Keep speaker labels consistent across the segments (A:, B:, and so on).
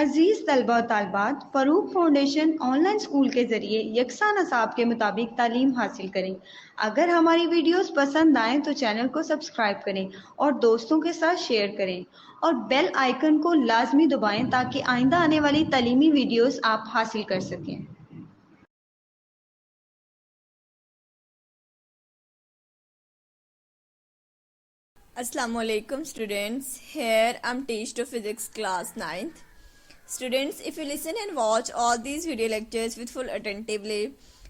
A: अजीज तलबा और तालबात, Farooq foundation online school के ज़रिए यकसा नसाब के मुताबिक तालीम हासिल करें। अगर हमारी वीडियोस पसंद आएँ तो चैनल को सब्सक्राइब करें और दोस्तों के साथ शेयर करें और बेल आइकन को लाजमी दबाएं ताकि आइंदा आने वाली तालीमी वीडियोस आप हासिल कर सकें।
B: Assalamualaikum students. Here I'm teach to physics class 9th. Students, if you listen and watch all these video lectures with full attentively,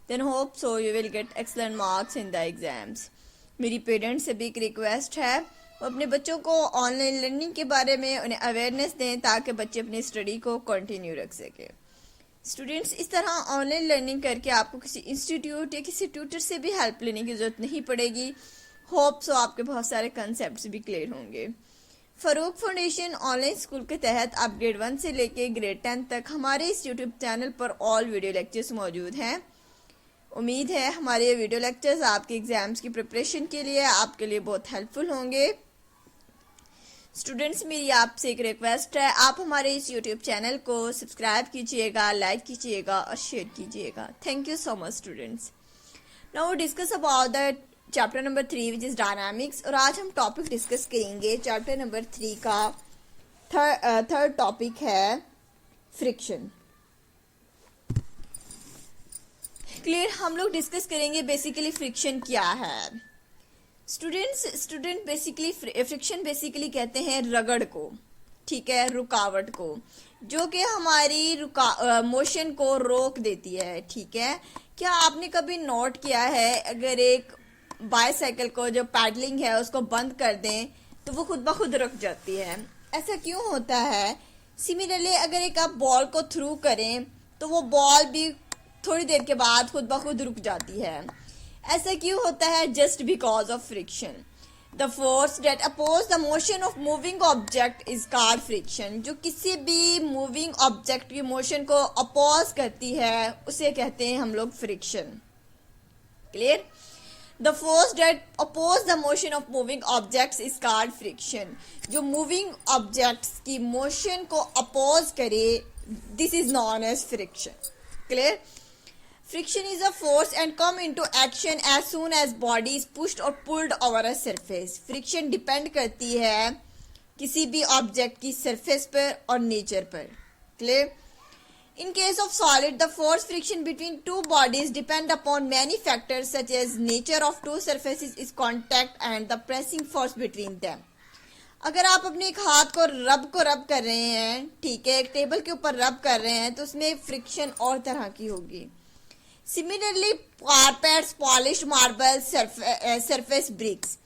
B: then hope so you will get excellent marks in the exams. मेरी parents से भी एक request है, वो अपने बच्चों को online learning के बारे में उन्हें अवेयरनेस दें ताकि बच्चे अपनी स्टडी को कंटिन्यू रख सकें। स्टूडेंट्स, इस तरह ऑनलाइन लर्निंग करके आपको किसी इंस्टीट्यूट या किसी ट्यूटर से भी हेल्प लेने की ज़रूरत नहीं पड़ेगी। होप सो आपके बहुत सारे कंसेप्ट्स भी क्लियर होंगे। फ़रूक फाउंडेशन ऑनलाइन स्कूल के तहत आप ग्रेड 1 से लेके ग्रेड 10 तक हमारे इस यूट्यूब चैनल पर ऑल वीडियो लेक्चर्स मौजूद हैं। उम्मीद है हमारे ये वीडियो लेक्चर्स आपके एग्जाम्स की प्रिपरेशन के लिए आपके लिए बहुत हेल्पफुल होंगे। स्टूडेंट्स, मेरी आपसे एक रिक्वेस्ट है, आप हमारे इस यूट्यूब चैनल को सब्सक्राइब कीजिएगा, लाइक कीजिएगा और शेयर कीजिएगा। Thank you so much students. Now discuss about the chapter number 3 which is dynamics. और आज हम टॉपिक डिस्कस करेंगे चैप्टर नंबर 3 का थर्ड टॉपिक है फ्रिक्शन। क्लियर, हम लोग डिस्कस करेंगे बेसिकली फ्रिक्शन क्या है। स्टूडेंट बेसिकली फ्रिक्शन बेसिकली कहते हैं रगड़ को, ठीक है, रुकावट को, जो कि हमारी मोशन को रोक देती है। ठीक है, क्या आपने कभी नोट किया है अगर एक बाईसाइकिल को जो पैडलिंग है उसको बंद कर दें तो वो खुद ब खुद रुक जाती है? ऐसा क्यों होता है? सिमिलरली अगर एक आप बॉल को थ्रू करें तो वो बॉल भी थोड़ी देर के बाद खुद ब खुद रुक जाती है। ऐसा क्यों होता है? Just because of friction. The force that oppose the motion of moving object is called friction. जो किसी भी मूविंग ऑब्जेक्ट की मोशन को अपोज करती है उसे कहते हैं हम लोग friction. Clear? The force that oppose the motion of moving objects is called friction. जो moving objects की motion को oppose करे, this is known as friction. Clear? Friction is a force and come into action as soon as body is pushed or pulled over a surface. Friction depend करती है किसी भी object की surface पर और nature पर. Clear? In case of solid, the force friction between two bodies depend upon many factors such as nature of two surfaces is contact and the pressing force between them. अगर आप अपने एक हाथ को रब कर रहे हैं, ठीक है, एक टेबल के ऊपर रब कर रहे हैं तो उसमें फ्रिक्शन और तरह की होगी। Similarly carpets, polish marble, surface bricks.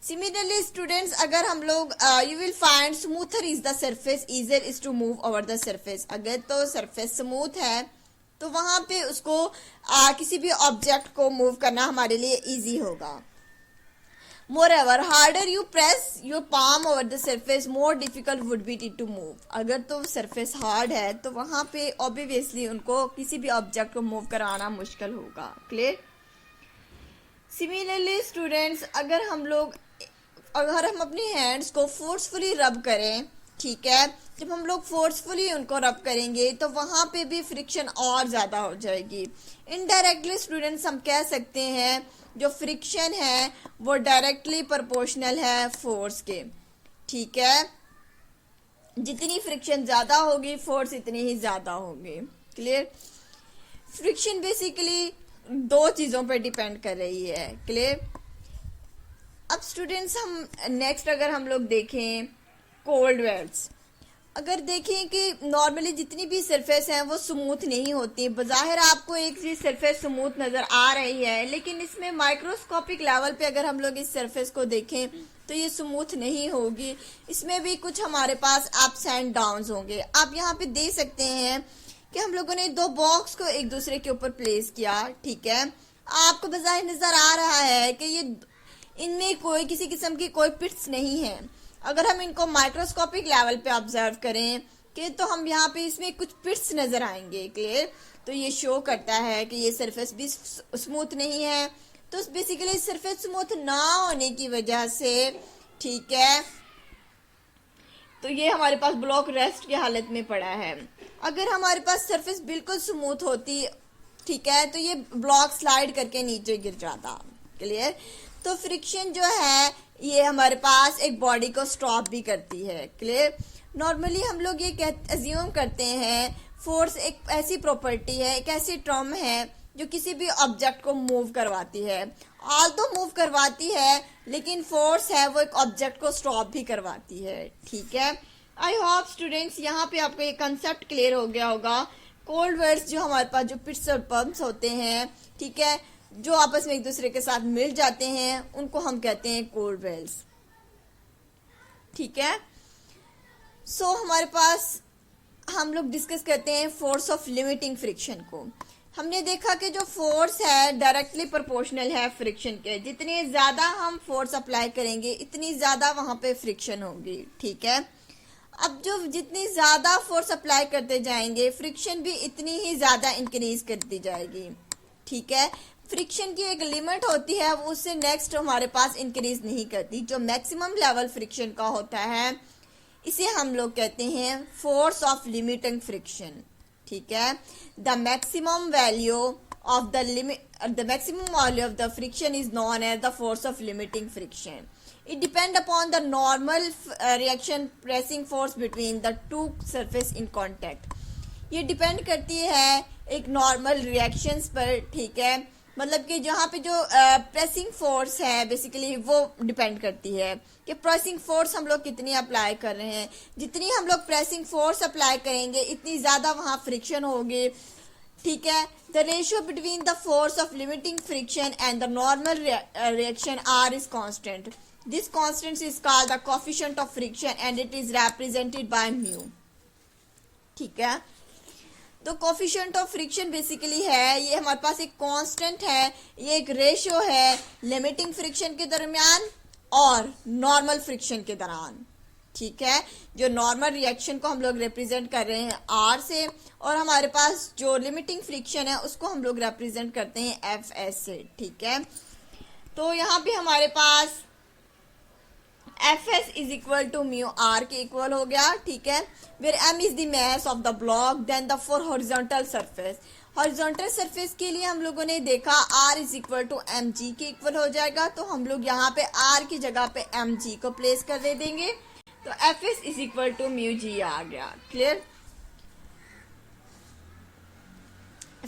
B: Similarly students, अगर हम लोग you will find smoother is the surface, easier is to move over the surface. अगर तो surface smooth है तो वहाँ पे उसको किसी भी object को move करना हमारे लिए easy होगा। Moreover, harder you press your palm over the surface, more difficult would be it to move. अगर तो surface hard है तो वहाँ पे obviously उनको किसी भी object को move कराना मुश्किल होगा। Clear? Similarly students, अगर हम अपने हैंड्स को फोर्सफुली रब करें, ठीक है, जब हम लोग फोर्सफुली उनको रब करेंगे तो वहाँ पे भी फ्रिक्शन और ज़्यादा हो जाएगी। इनडायरेक्टली स्टूडेंट्स हम कह सकते हैं जो फ्रिक्शन है वो डायरेक्टली प्रोपोर्शनल है फोर्स के। ठीक है, जितनी फ्रिक्शन ज़्यादा होगी फोर्स इतनी ही ज़्यादा होगी। क्लियर? फ्रिक्शन बेसिकली दो चीज़ों पर डिपेंड कर रही है। क्लियर? अब स्टूडेंट्स हम नेक्स्ट अगर हम लोग देखें कोल्ड वेल्स, अगर देखें कि नॉर्मली जितनी भी सरफेस हैं वो स्मूथ नहीं होती। बज़ाहिर आपको एक चीज़ सरफेस स्मूथ नज़र आ रही है लेकिन इसमें माइक्रोस्कोपिक लेवल पे अगर हम लोग इस सरफेस को देखें तो ये स्मूथ नहीं होगी। इसमें भी कुछ हमारे पास अप्स एंड डाउन्स होंगे। आप यहाँ पे देख सकते हैं कि हम लोगों ने दो बॉक्स को एक दूसरे के ऊपर प्लेस किया, ठीक है, आपको बज़ाहिर नज़र आ रहा है कि ये इनमें कोई किसी किस्म की कोई पिट्स नहीं है। अगर हम इनको माइक्रोस्कोपिक लेवल पे ऑब्जर्व करें कि तो हम यहाँ पे इसमें कुछ पिट्स नज़र आएंगे। क्लियर? तो ये शो करता है कि ये सरफेस भी स्मूथ नहीं है। तो बेसिकली सरफेस स्मूथ ना होने की वजह से, ठीक है, तो ये हमारे पास ब्लॉक रेस्ट की हालत में पड़ा है। अगर हमारे पास सरफेस बिल्कुल स्मूथ होती, ठीक है, तो ये ब्लॉक स्लाइड करके नीचे गिर जाता। क्लियर। तो फ्रिक्शन जो है ये हमारे पास एक बॉडी को स्टॉप भी करती है। क्लियर। नॉर्मली हम लोग ये अज्यूम करते हैं फोर्स एक ऐसी प्रॉपर्टी है, एक ऐसी टर्म है जो किसी भी ऑब्जेक्ट को मूव करवाती है। ऑल तो मूव करवाती है, लेकिन फोर्स है वो एक ऑब्जेक्ट को स्टॉप भी करवाती है। ठीक है। आई होप स्टूडेंट्स यहाँ पे आपको ये कंसेप्ट क्लियर हो गया होगा। कोल्ड वेल्स जो हमारे पास जो पिट्स और पंप्स होते हैं, ठीक है, जो आपस में एक दूसरे के साथ मिल जाते हैं, उनको हम कहते हैं कोल्ड वेल्स। ठीक है। सो हमारे पास हम लोग डिस्कस करते हैं फोर्स ऑफ लिमिटिंग फ्रिक्शन को। हमने देखा कि जो फोर्स है डायरेक्टली प्रोपोर्शनल है फ्रिक्शन के। जितनी ज्यादा हम फोर्स अप्लाई करेंगे इतनी ज्यादा वहां पे फ्रिक्शन होगी। ठीक है। अब जो जितनी ज्यादा फोर्स अप्लाई करते जाएंगे फ्रिक्शन भी इतनी ही ज्यादा इंक्रीज करती जाएगी। ठीक है। फ्रिक्शन की एक लिमिट होती है, वो उससे नेक्स्ट हमारे पास इंक्रीज नहीं करती। जो मैक्सिमम लेवल फ्रिक्शन का होता है इसे हम लोग कहते हैं फोर्स ऑफ लिमिटिंग फ्रिक्शन। ठीक है। The maximum value of the maximum value of the friction is known as the force of limiting friction. It depend upon the normal reaction pressing force between the two surface in contact. ये depend करती है एक normal reactions पर। ठीक है। मतलब कि जहाँ पे जो प्रेसिंग फोर्स है बेसिकली वो डिपेंड करती है कि प्रेसिंग फोर्स हम लोग कितनी अप्लाई कर रहे हैं। जितनी हम लोग प्रेसिंग फोर्स अप्लाई करेंगे इतनी ज़्यादा वहाँ फ्रिक्शन होगी। ठीक है। The ratio between the force of limiting friction and the normal reaction are is constant. This constant is called the coefficient of friction and it is represented by mu. ठीक है। तो coefficient of friction बेसिकली है ये हमारे पास एक constant है, ये एक रेशियो है लिमिटिंग फ्रिक्शन के दरमियान और नॉर्मल फ्रिक्शन के दौरान। ठीक है। जो नॉर्मल रिएक्शन को हम लोग रिप्रेजेंट कर रहे हैं आर से, और हमारे पास जो लिमिटिंग फ्रिक्शन है उसको हम लोग रिप्रेजेंट करते हैं एफ एस से। ठीक है। तो यहाँ पे हमारे पास F S is equal to mu R के इक्वल हो गया। ठीक है। Where M is the mass of the block then the for horizontal surface. Horizontal surface के लिए हम लोगों ने देखा R is equal to M G के इक्वल हो जाएगा, तो हम लोग यहाँ पे आर की जगह पे एम जी को प्लेस कर दे देंगे, तो F S is equal to mu G आ गया। Clear.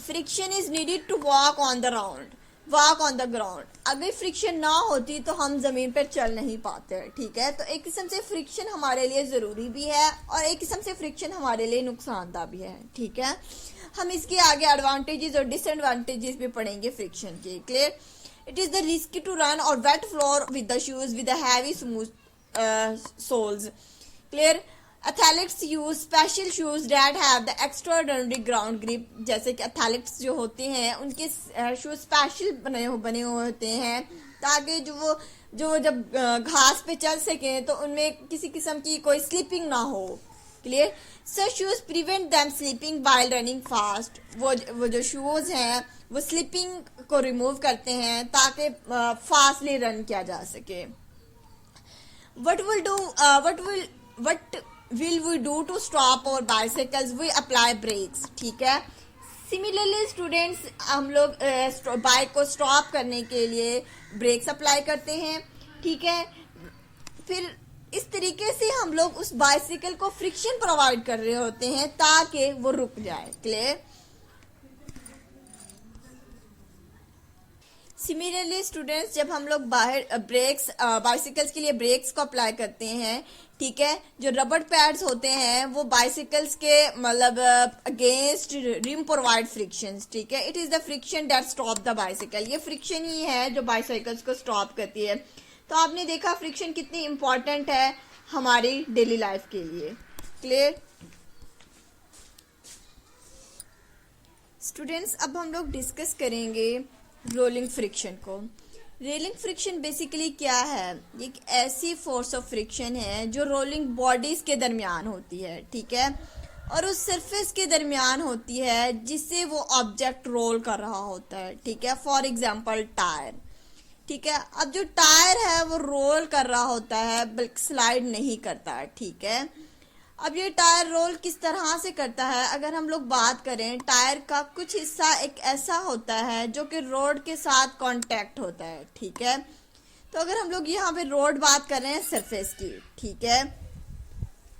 B: Friction is needed to walk on the ground. अगर फ्रिक्शन ना होती तो हम जमीन पर चल नहीं पाते। ठीक है। तो एक किस्म से फ्रिक्शन हमारे लिए जरूरी भी है और एक किस्म से फ्रिक्शन हमारे लिए नुकसानदा भी है। ठीक है। हम इसके आगे एडवांटेजेस और डिसएडवांटेजेस भी पढ़ेंगे फ्रिक्शन के। Clear. It is the risky to run और wet floor with the shoes with heavy smooth soles. Clear. Athletes use special shoes that have the extraordinary ground grip. जैसे कि एथलेट्स जो होते हैं उनके शूज स्पेशल बने हुए होते हैं ताकि जो जब घास पे चल सकें तो उनमें किसी किस्म की कोई स्लिपिंग ना हो। Clear. Such shoes prevent them slipping while running fast. वो जो शूज हैं वो स्लिपिंग को रिमूव करते हैं ताकि फास्टली रन किया जा सके। What will we do to stop our bicycles? We apply brakes. ठीक है। सिमिलरली स्टूडेंट्स हम लोग बाइक को स्टॉप करने के लिए ब्रेक्स अप्लाई करते हैं। ठीक है। फिर इस तरीके से हम लोग उस बाइसिकल को फ्रिक्शन प्रोवाइड कर रहे होते हैं ताकि वो रुक जाए। क्लियर। सिमिलरली स्टूडेंट्स जब हम लोग बाहर ब्रेक्स बाइसिकल्स के लिए ब्रेक्स को अप्लाई करते हैं, ठीक है, जो रबर पैड्स होते हैं वो बाइसिकल्स के मतलब अगेंस्ट रिम प्रोवाइड फ्रिक्शन। ठीक है। It is the friction that stop the bicycle. ये फ्रिक्शन ही है जो बाइसाइकिल्स को स्टॉप करती है। तो आपने देखा फ्रिक्शन कितनी इंपॉर्टेंट है हमारी डेली लाइफ के लिए। क्लियर। स्टूडेंट्स अब हम लोग डिस्कस करेंगे रोलिंग फ्रिक्शन को। रोलिंग फ्रिक्शन बेसिकली क्या है? एक ऐसी फोर्स ऑफ फ्रिक्शन है जो रोलिंग बॉडीज के दरमियान होती है। ठीक है। और उस सरफेस के दरमियान होती है जिससे वो ऑब्जेक्ट रोल कर रहा होता है। ठीक है। For example tyre. ठीक है। अब जो टायर है वो रोल कर रहा होता है, बल्कि स्लाइड नहीं करता है। ठीक है। अब ये टायर रोल किस तरह से करता है, अगर हम लोग बात करें, टायर का कुछ हिस्सा एक ऐसा होता है जो कि रोड के साथ कांटेक्ट होता है। ठीक है। तो अगर हम लोग यहाँ पे रोड बात कर रहे हैं सरफेस की, ठीक है,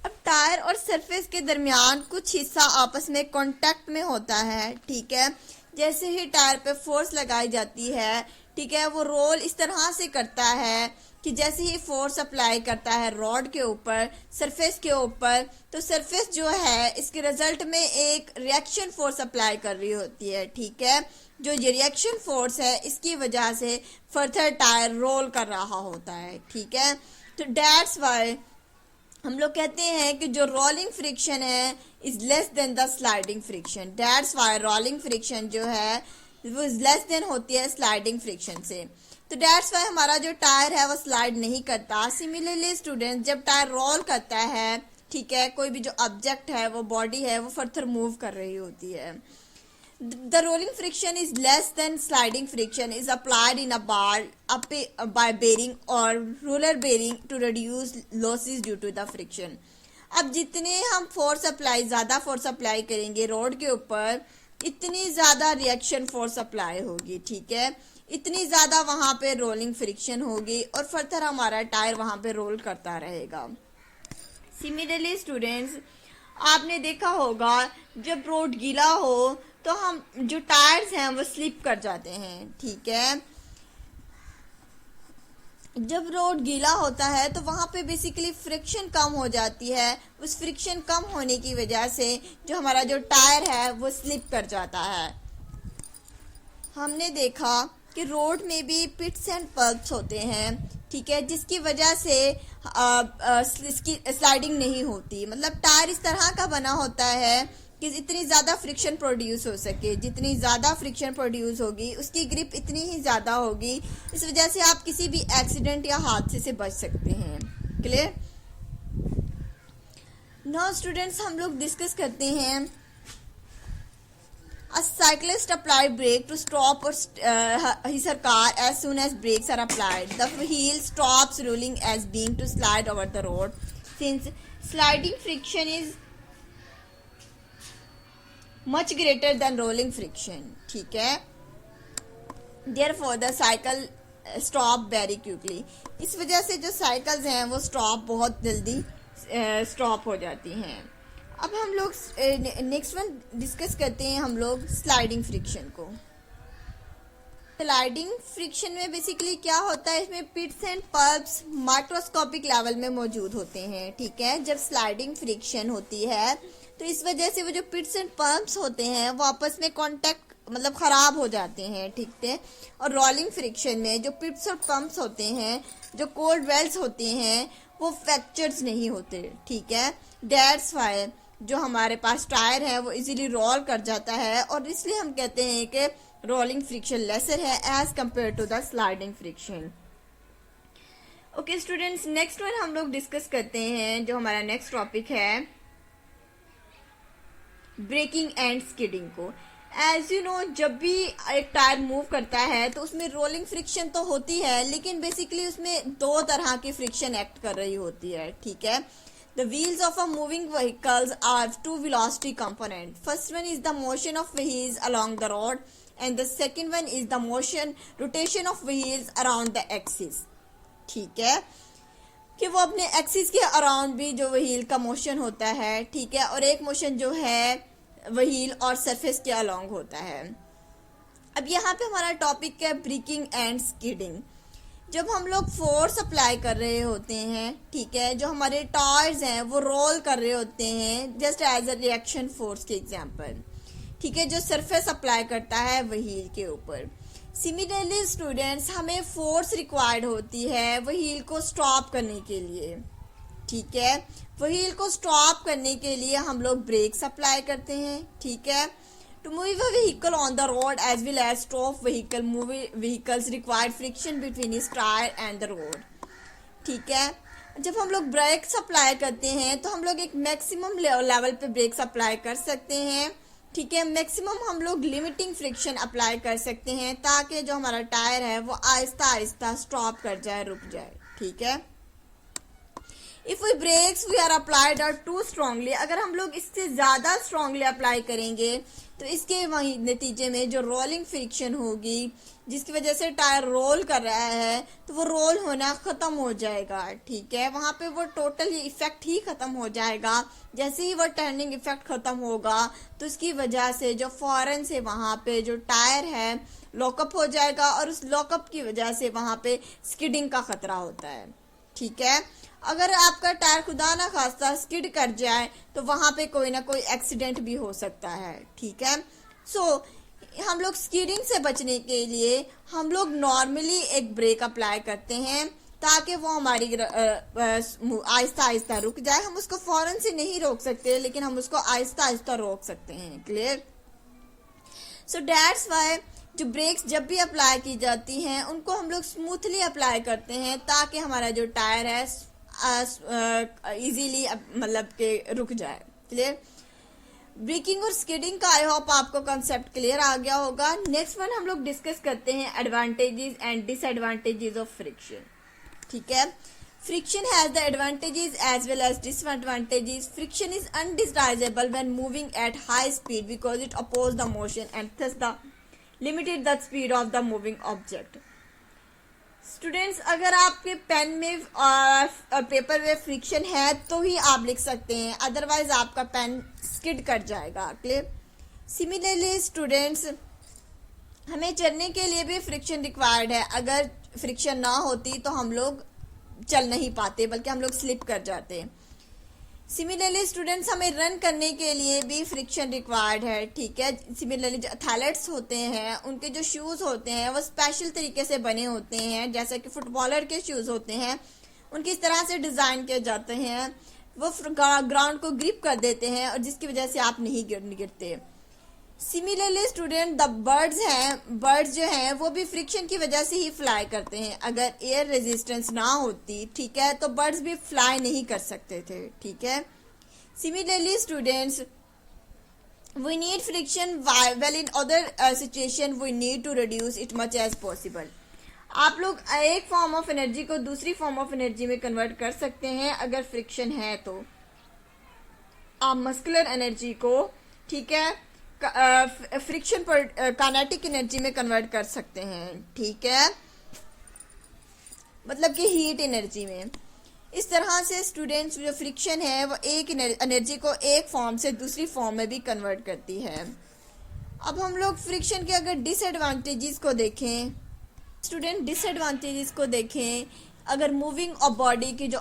B: अब टायर और सरफेस के दरमियान कुछ हिस्सा आपस में कांटेक्ट में होता है। ठीक है। जैसे ही टायर पे फोर्स लगाई जाती है, ठीक है, वो रोल इस तरह से करता है कि जैसे ही फोर्स अप्लाई करता है रॉड के ऊपर, सरफेस के ऊपर, तो सरफेस जो है इसके रिजल्ट में एक रिएक्शन फोर्स अप्लाई कर रही होती है। ठीक है। जो ये रिएक्शन फोर्स है इसकी वजह से फर्दर टायर रोल कर रहा होता है। ठीक है। तो दैट्स वाई हम लोग कहते हैं कि जो रोलिंग फ्रिक्शन है is less than the sliding friction. That's why rolling friction जो है वो इज लेस देन होती है स्लाइडिंग फ्रिक्शन से। तो दैट्स वाई हमारा जो टायर है वो स्लाइड नहीं करता। सिमिलरली स्टूडेंट, जब टायर रोल करता है, ठीक है, कोई भी जो ऑब्जेक्ट है, वो बॉडी है, वो फर्दर मूव कर रही होती है। The rolling friction is less than sliding friction is applied in a bar by bearing or roller bearing to reduce losses due to the friction. अब जितने हम फोर्स अप्लाई, ज़्यादा फोर्स अप्लाई करेंगे road के ऊपर, इतनी ज़्यादा रिएक्शन फोर्स अप्लाई होगी। ठीक है। इतनी ज़्यादा वहाँ पे रोलिंग फ्रिक्शन होगी और फर्दर हमारा टायर वहाँ पे रोल करता रहेगा। सिमिलरली स्टूडेंट्स, आपने देखा होगा जब रोड गीला हो तो हम जो टायर्स हैं वो स्लिप कर जाते हैं। ठीक है। जब रोड गीला होता है तो वहां पे बेसिकली फ्रिक्शन कम हो जाती है। उस फ्रिक्शन कम होने की वजह से जो हमारा जो टायर है वो स्लिप कर जाता है। हमने देखा कि रोड में भी पिट्स एंड पल्प्स होते हैं। ठीक है। जिसकी वजह से इसकी स्लाइडिंग नहीं होती। मतलब टायर इस तरह का बना होता है कि इतनी ज़्यादा फ्रिक्शन प्रोड्यूस हो सके, जितनी ज़्यादा फ्रिक्शन प्रोड्यूस होगी उसकी ग्रिप इतनी ही ज़्यादा होगी। इस वजह से आप किसी भी एक्सीडेंट या हादसे से बच सकते हैं। क्लियर? नाउ स्टूडेंट्स, हम लोग डिस्कस करते हैं A cyclist applied brake to stop his car as soon as brakes are applied. The wheel stops rolling as being to slide over the road. Since sliding friction is much greater than rolling friction. ठीक है। Therefore the cycle stop very quickly. इस वजह से जो cycles हैं वो stop बहुत जल्दी स्टॉप हो जाती हैं। अब हम लोग नेक्स्ट वन डिस्कस करते हैं हम लोग स्लाइडिंग फ्रिक्शन को। स्लाइडिंग फ्रिक्शन में बेसिकली क्या होता है, इसमें पिट्स एंड पल्प्स माइक्रोस्कोपिक लेवल में मौजूद होते हैं। ठीक है। जब स्लाइडिंग फ्रिक्शन होती है तो इस वजह से वो जो पिट्स एंड पल्प्स होते हैं वो आपस में कांटेक्ट मतलब ख़राब हो जाते हैं। ठीक है। और रोलिंग फ्रिक्शन में जो पिट्स और पम्प्स होते हैं, जो कोल्ड वेल्स होते हैं, वो फ्रैक्चर्स नहीं होते। ठीक है। दैट्स वाई जो हमारे पास टायर है वो इजीली रोल कर जाता है और इसलिए हम कहते हैं कि रोलिंग फ्रिक्शन लेसर है as compare to the sliding friction. Okay students, next one हम लोग डिस्कस करते हैं जो हमारा नेक्स्ट टॉपिक है ब्रेकिंग एंड स्किडिंग को। एज यू नो, जब भी एक टायर मूव करता है तो उसमें रोलिंग फ्रिक्शन तो होती है, लेकिन बेसिकली उसमें दो तरह की फ्रिक्शन एक्ट कर रही होती है। ठीक है। The wheels of a moving vehicles are two velocity component. First one is the motion of wheels along the road and the second one is the rotation of wheels around the axis. ठीक है, कि वो अपने axis के around भी जो wheel का motion होता है, ठीक है, और एक मोशन जो है व्हील और सरफेस के अलोंग होता है। अब यहाँ पे हमारा टॉपिक है ब्रेकिंग एंड स्किडिंग। जब हम लोग फोर्स अप्लाई कर रहे होते हैं, ठीक है, जो हमारे टायर्स हैं वो रोल कर रहे होते हैं just as a reaction force के एग्जांपल, ठीक है, जो सरफेस अप्लाई करता है व्हील के ऊपर। सिमिलरली स्टूडेंट्स, हमें फोर्स रिक्वायर्ड होती है व्हील को स्टॉप करने के लिए, ठीक है। व्हील को स्टॉप करने के लिए हम लोग ब्रेक्स अप्लाई करते हैं, ठीक है। To move a vehicle on the road as well as stop vehicles require friction between its tire and the road, ठीक है। जब हम लोग ब्रेक्स अप्लाई करते हैं तो हम लोग एक मैक्सिमम लेवल पे ब्रेक्स अप्लाई कर सकते हैं, ठीक है। मैक्सिमम हम लोग लिमिटिंग फ्रिक्शन अप्लाई कर सकते हैं ताकि जो हमारा टायर है वो आहिस्ता आहिस्ता स्टॉप कर जाए, रुक जाए। ठीक है। If we brakes we are applied are too strongly, अगर हम लोग इससे ज्यादा स्ट्रांगली अप्लाई करेंगे तो इसके वही नतीजे में जो रोलिंग फ्रिक्शन होगी, जिसकी वजह से टायर रोल कर रहा है, तो वो रोल होना खत्म हो जाएगा। ठीक है। वहां पे वो टोटल इफेक्ट ही खत्म हो जाएगा। जैसे ही वो टर्निंग इफेक्ट खत्म होगा तो इसकी वजह से जो फौरन से वहां पे जो टायर है लॉकअप हो जाएगा और उस लॉकअप की वजह से वहां पे स्किडिंग का खतरा होता है। ठीक है। अगर आपका टायर खुदा ना खास्ता स्किड कर जाए तो वहां पे कोई ना कोई एक्सीडेंट भी हो सकता है। ठीक है। सो हम लोग स्किडिंग से बचने के लिए हम लोग नॉर्मली एक ब्रेक अप्लाई करते हैं ताकि वो हमारी आहिस्ता आहिस्ता रुक जाए। हम उसको फौरन से नहीं रोक सकते, लेकिन हम उसको आहिस्ता आहिस्ता रोक सकते हैं। क्लियर? सो दैट्स वाई जो ब्रेक्स जब भी अप्लाई की जाती हैं उनको हम लोग स्मूथली अप्लाई करते हैं ताकि हमारा जो टायर है इजीली मतलब के रुक जाए। क्लियर? ब्रेकिंग और स्किडिंग का आई होप आपको कंसेप्ट क्लियर आ गया होगा। नेक्स्ट वन हम लोग डिस्कस करते हैं advantages and disadvantages of friction. ठीक है। Friction has the advantages as well as disadvantages. Friction is undesirable when moving at high speed because it oppose the motion and thus the limited the speed of the moving object. Students, अगर आपके pen में paper में friction है तो ही आप लिख सकते हैं, अदरवाइज आपका पेन स्किड कर जाएगा। क्लियर? सिमिलरली स्टूडेंट्स, हमें चलने के लिए भी फ्रिक्शन रिक्वायर्ड है। अगर फ्रिक्शन ना होती तो हम लोग चल नहीं पाते, बल्कि हम लोग स्लिप कर जाते। सिमिलरली स्टूडेंट्स, हमें रन करने के लिए भी फ्रिक्शन रिक्वायर्ड है। ठीक है। सिमिलरली जो एथलीट्स होते हैं उनके जो शूज होते हैं वो स्पेशल तरीके से बने होते हैं, जैसा कि फुटबॉलर के शूज होते हैं उनकी इस तरह से डिजाइन किए जाते हैं, वो ग्राउंड को ग्रिप कर देते हैं और जिसकी वजह से आप नहीं गिरते। सिमिलरली स्टूडेंट, द बर्ड्स जो हैं वो भी फ्रिक्शन की वजह से ही फ्लाई करते हैं। अगर एयर रेजिस्टेंस ना होती, ठीक है, तो बर्ड्स भी फ्लाई नहीं कर सकते थे। ठीक है। Similarly students, we need friction well in other situation we need to reduce it much as possible. आप लोग एक फॉर्म ऑफ एनर्जी को दूसरी फॉर्म ऑफ एनर्जी में कन्वर्ट कर सकते हैं अगर फ्रिक्शन है तो। आप मस्कुलर एनर्जी को, ठीक है, फ्रिक्शन पर काइनेटिक एनर्जी में कन्वर्ट कर सकते हैं। ठीक है। मतलब कि हीट एनर्जी में। इस तरह से स्टूडेंट्स जो फ्रिक्शन है वो एक एनर्जी को एक फॉर्म से दूसरी फॉर्म में भी कन्वर्ट करती है। अब हम लोग फ्रिक्शन के अगर डिसएडवांटेजेस को देखें, स्टूडेंट डिसएडवांटेजेस को देखें, अगर मूविंग ऑफ बॉडी की जो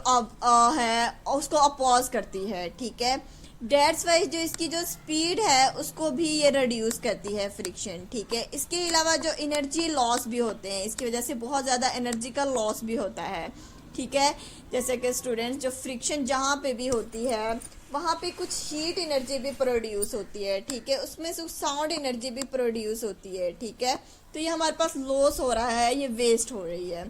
B: है उसको अपोज करती है। ठीक है। डेट्स वाइज जो इसकी जो स्पीड है उसको भी ये रिड्यूस करती है फ्रिक्शन। ठीक है। इसके अलावा जो एनर्जी लॉस भी होते हैं, इसकी वजह से बहुत ज़्यादा एनर्जी का लॉस भी होता है। ठीक है। जैसे कि स्टूडेंट्स जो फ्रिक्शन जहाँ पे भी होती है वहाँ पे कुछ हीट एनर्जी भी प्रोड्यूस होती है। ठीक है। उसमें से साउंड एनर्जी भी प्रोड्यूस होती है। ठीक है। तो ये हमारे पास लॉस हो रहा है, ये वेस्ट हो रही है।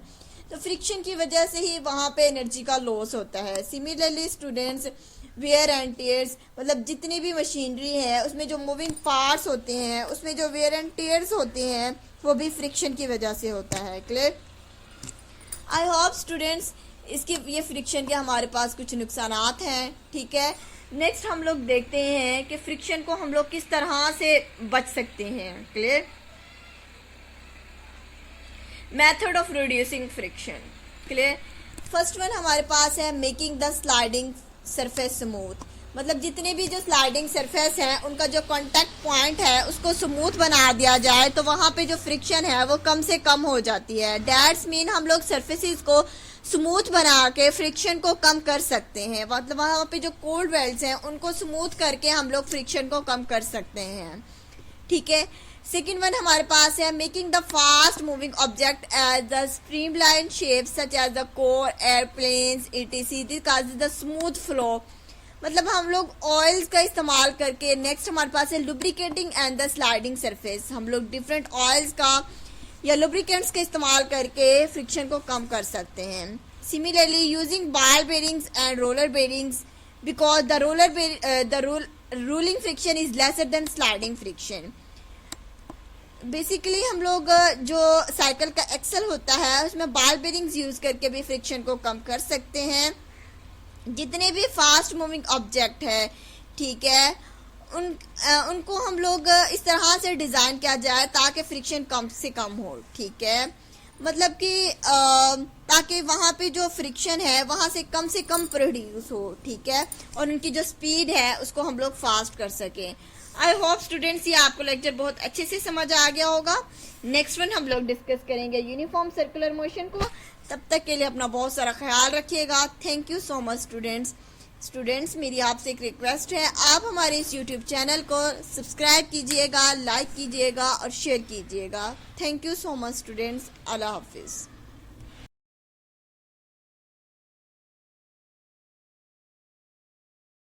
B: तो फ्रिक्शन की वजह से ही वहाँ पे एनर्जी का लॉस होता है। Similarly students, wear and tears, मतलब जितनी भी मशीनरी है उसमें जो मूविंग पार्ट्स होते हैं उसमें जो वेयर एंड टेयर्स होते हैं वो भी फ्रिक्शन की वजह से होता है। क्लियर? आई होप स्टूडेंट्स इसकी ये फ्रिक्शन के हमारे पास कुछ नुकसानात हैं। ठीक है। नेक्स्ट हम लोग देखते हैं कि फ्रिक्शन को हम लोग किस तरह से बच सकते हैं। Clear? Method of reducing friction. Clear? First one हमारे पास है making the sliding surface smooth. मतलब जितने भी जो स्लाइडिंग सरफेस है उनका जो कांटेक्ट पॉइंट है उसको स्मूथ बना दिया जाए तो वहाँ पे जो फ्रिक्शन है वो कम से कम हो जाती है। दैट्स मीन हम लोग सरफेसेस को स्मूथ बना के फ्रिक्शन को कम कर सकते हैं। मतलब वहाँ पे जो कोल्ड वेल्स हैं उनको स्मूथ करके हम लोग फ्रिक्शन को कम कर सकते हैं। ठीक है। सेकेंड वन हमारे पास है making the fast moving object as the streamline shape such as the core airplanes etc this causes the smooth flow. मतलब हम लोग ऑयल्स का इस्तेमाल करके, नेक्स्ट हमारे पास है lubricating and the sliding surface. हम लोग डिफरेंट ऑयल्स का या लुब्रिकेंट्स का इस्तेमाल करके फ्रिक्शन को कम कर सकते हैं। Similarly using ball bearings and roller bearings because the ruling friction is lesser than sliding friction. Basically हम लोग जो साइकिल का एक्सल होता है उसमें बॉल बेरिंग्स यूज करके भी फ्रिक्शन को कम कर सकते हैं। जितने भी फास्ट मूविंग ऑब्जेक्ट है, ठीक है, उनको हम लोग इस तरह से डिजाइन किया जाए ताकि फ्रिक्शन कम से कम हो, ठीक है, मतलब कि ताकि वहाँ पे जो फ्रिक्शन है वहाँ से कम प्रोड्यूस हो, ठीक है, और उनकी जो स्पीड है उसको हम लोग फास्ट कर सकें। आई होप स्टूडेंट्स ये आपको लेक्चर बहुत अच्छे से समझ आ गया होगा। नेक्स्ट वन हम लोग डिस्कस करेंगे यूनिफॉर्म सर्कुलर मोशन को। तब तक के लिए अपना बहुत सारा ख्याल रखिएगा। Thank you so much students मेरी आपसे एक रिक्वेस्ट है, आप हमारे इस यूट्यूब चैनल को सब्सक्राइब कीजिएगा, लाइक कीजिएगा और शेयर कीजिएगा। Thank you so much students. अल्लाह हाफिज़।